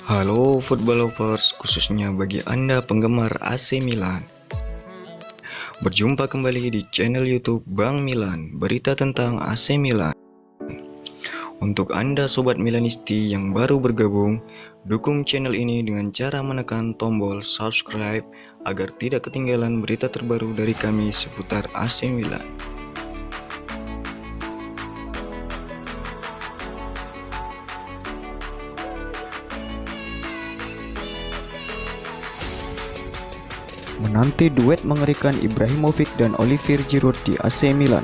Halo football lovers, khususnya bagi Anda penggemar AC Milan. Berjumpa kembali di channel YouTube Bang Milan, berita tentang AC Milan. Untuk Anda sobat Milanisti yang baru bergabung, dukung channel ini dengan cara menekan tombol subscribe agar tidak ketinggalan berita terbaru dari kami seputar AC Milan. Menanti duet mengerikan Ibrahimovic dan Olivier Giroud di AC Milan.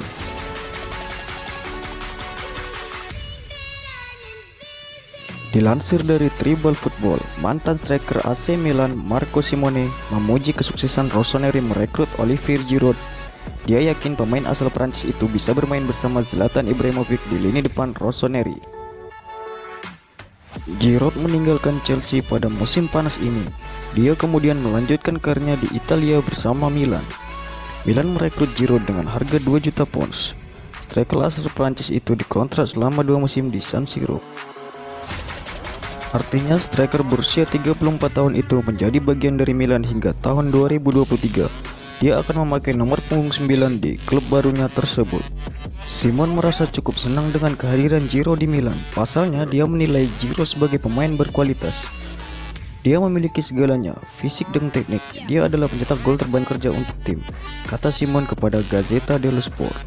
Dilansir dari Tribal Football, mantan striker AC Milan Marco Simone memuji kesuksesan Rossoneri merekrut Olivier Giroud. Dia yakin pemain asal Prancis itu bisa bermain bersama Zlatan Ibrahimovic di lini depan Rossoneri. Giroud meninggalkan Chelsea pada musim panas ini. Dia kemudian melanjutkan karirnya di Italia bersama Milan. Milan merekrut Giroud dengan harga 2 juta pounds. Striker asal Prancis itu dikontrak selama 2 musim di San Siro. Artinya striker berusia 34 tahun itu menjadi bagian dari Milan hingga tahun 2023. Dia akan memakai nomor punggung 9 di klub barunya tersebut. Simon merasa cukup senang dengan kehadiran Giroud di Milan. Pasalnya dia menilai Giroud sebagai pemain berkualitas. Dia memiliki segalanya, fisik dan teknik. Dia adalah pencetak gol terbanyak kerja untuk tim, kata Simon kepada Gazzetta dello Sport.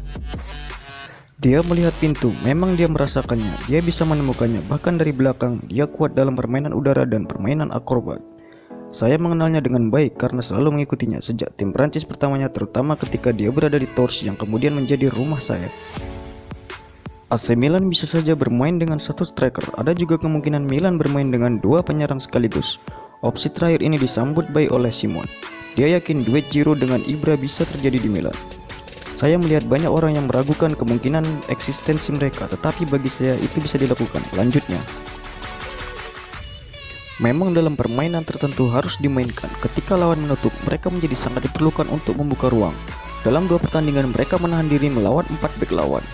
Dia melihat pintu, memang dia merasakannya. Dia bisa menemukannya, bahkan dari belakang. Dia kuat dalam permainan udara dan permainan akrobat. Saya mengenalnya dengan baik karena selalu mengikutinya sejak tim Prancis pertamanya, terutama ketika dia berada di Tours yang kemudian menjadi rumah saya. AC Milan bisa saja bermain dengan satu striker. Ada juga kemungkinan Milan bermain dengan 2 penyerang sekaligus. Opsi terakhir ini disambut baik oleh Simon. Dia yakin duet Giroud dengan Ibra bisa terjadi di Milan. Saya melihat banyak orang yang meragukan kemungkinan eksistensi mereka, tetapi bagi saya itu bisa dilakukan. Lanjutnya, memang dalam permainan tertentu harus dimainkan. Ketika lawan menutup, mereka menjadi sangat diperlukan untuk membuka ruang. Dalam 2 pertandingan mereka menahan diri melawan 4 bek lawan.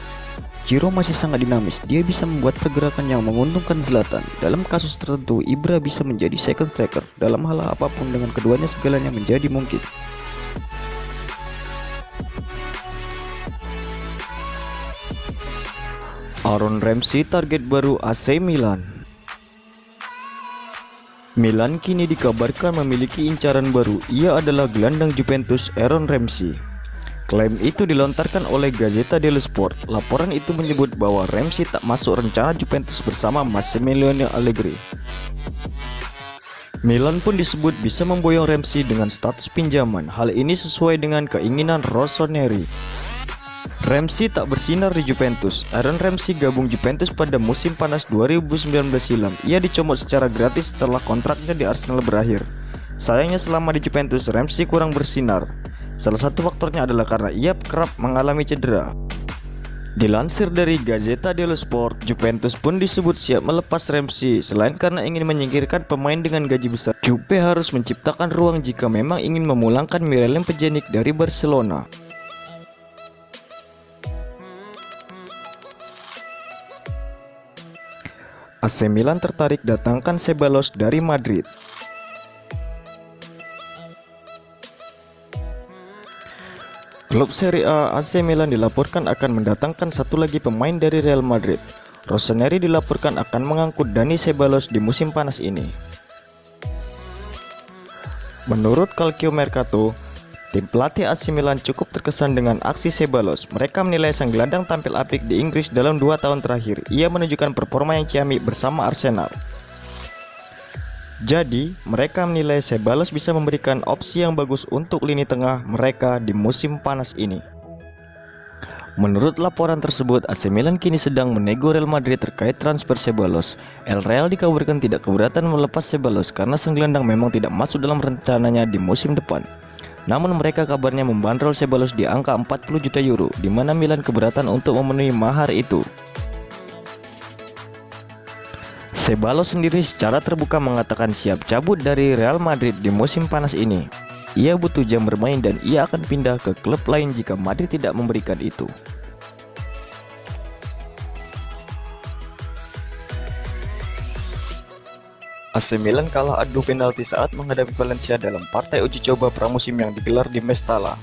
Giroud masih sangat dinamis. Dia bisa membuat pergerakan yang menguntungkan Zlatan. Dalam kasus tertentu, Ibra bisa menjadi second striker. Dalam hal apapun dengan keduanya segalanya menjadi mungkin. Aaron Ramsey target baru AC Milan. Milan kini dikabarkan memiliki incaran baru. Ia adalah gelandang Juventus Aaron Ramsey. Klaim itu dilontarkan oleh Gazzetta dello Sport. Laporan itu menyebut bahwa Ramsey tak masuk rencana Juventus bersama Massimiliano Allegri. Milan pun disebut bisa memboyong Ramsey dengan status pinjaman. Hal ini sesuai dengan keinginan Rossoneri. Ramsey tak bersinar di Juventus. Aaron Ramsey gabung Juventus pada musim panas 2019 silam. Ia dicomot secara gratis setelah kontraknya di Arsenal berakhir. Sayangnya selama di Juventus, Ramsey kurang bersinar. Salah satu faktornya adalah karena ia kerap mengalami cedera. Dilansir dari Gazzetta dello Sport, Juventus pun disebut siap melepas Ramsey. Selain karena ingin menyingkirkan pemain dengan gaji besar, Juve harus menciptakan ruang jika memang ingin memulangkan Miralem Pjanic dari Barcelona. AC Milan tertarik datangkan Ceballos dari Madrid. Klub Serie A AC Milan dilaporkan akan mendatangkan satu lagi pemain dari Real Madrid. Rossoneri dilaporkan akan mengangkut Dani Ceballos di musim panas ini. Menurut Calciomercato, tim pelatih AC Milan cukup terkesan dengan aksi Ceballos. Mereka menilai sang gelandang tampil apik di Inggris dalam 2 tahun terakhir. Ia menunjukkan performa yang ciamik bersama Arsenal. Jadi, mereka menilai Ceballos bisa memberikan opsi yang bagus untuk lini tengah mereka di musim panas ini. Menurut laporan tersebut, AC Milan kini sedang menego Real Madrid terkait transfer Ceballos. El Real dikabarkan tidak keberatan melepas Ceballos karena sang gelandang memang tidak masuk dalam rencananya di musim depan. Namun mereka kabarnya membandrol Ceballos di angka 40 juta euro, di mana Milan keberatan untuk memenuhi mahar itu. Ceballos sendiri secara terbuka mengatakan siap cabut dari Real Madrid di musim panas ini. Ia butuh jam bermain dan ia akan pindah ke klub lain jika Madrid tidak memberikan itu. AC Milan kalah adu penalti saat menghadapi Valencia dalam partai uji coba pramusim yang digelar di Mestalla.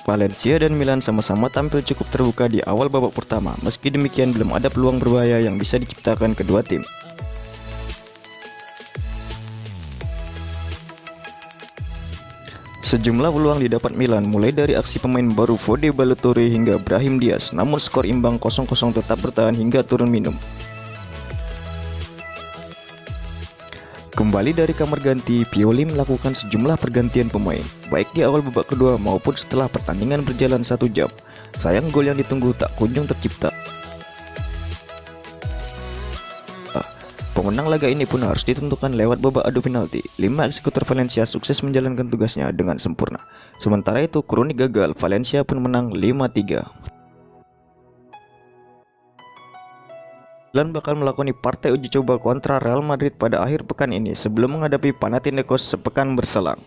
Valencia dan Milan sama-sama tampil cukup terbuka di awal babak pertama, meski demikian belum ada peluang berbahaya yang bisa diciptakan kedua tim. Sejumlah peluang didapat Milan mulai dari aksi pemain baru Fode Ballo-Touré hingga Brahim Diaz, namun skor imbang 0-0 tetap bertahan hingga turun minum. Kembali dari kamar ganti, Pioli melakukan sejumlah pergantian pemain, baik di awal babak kedua maupun setelah pertandingan berjalan 1 jam. Sayang gol yang ditunggu tak kunjung tercipta. Pemenang laga ini pun harus ditentukan lewat babak adu penalti. 5 eksekutor Valencia sukses menjalankan tugasnya dengan sempurna. Sementara itu, kronik gagal, Valencia pun menang 5-3. Milan bakal melakoni partai uji coba kontra Real Madrid pada akhir pekan ini sebelum menghadapi Panathinaikos sepekan berselang.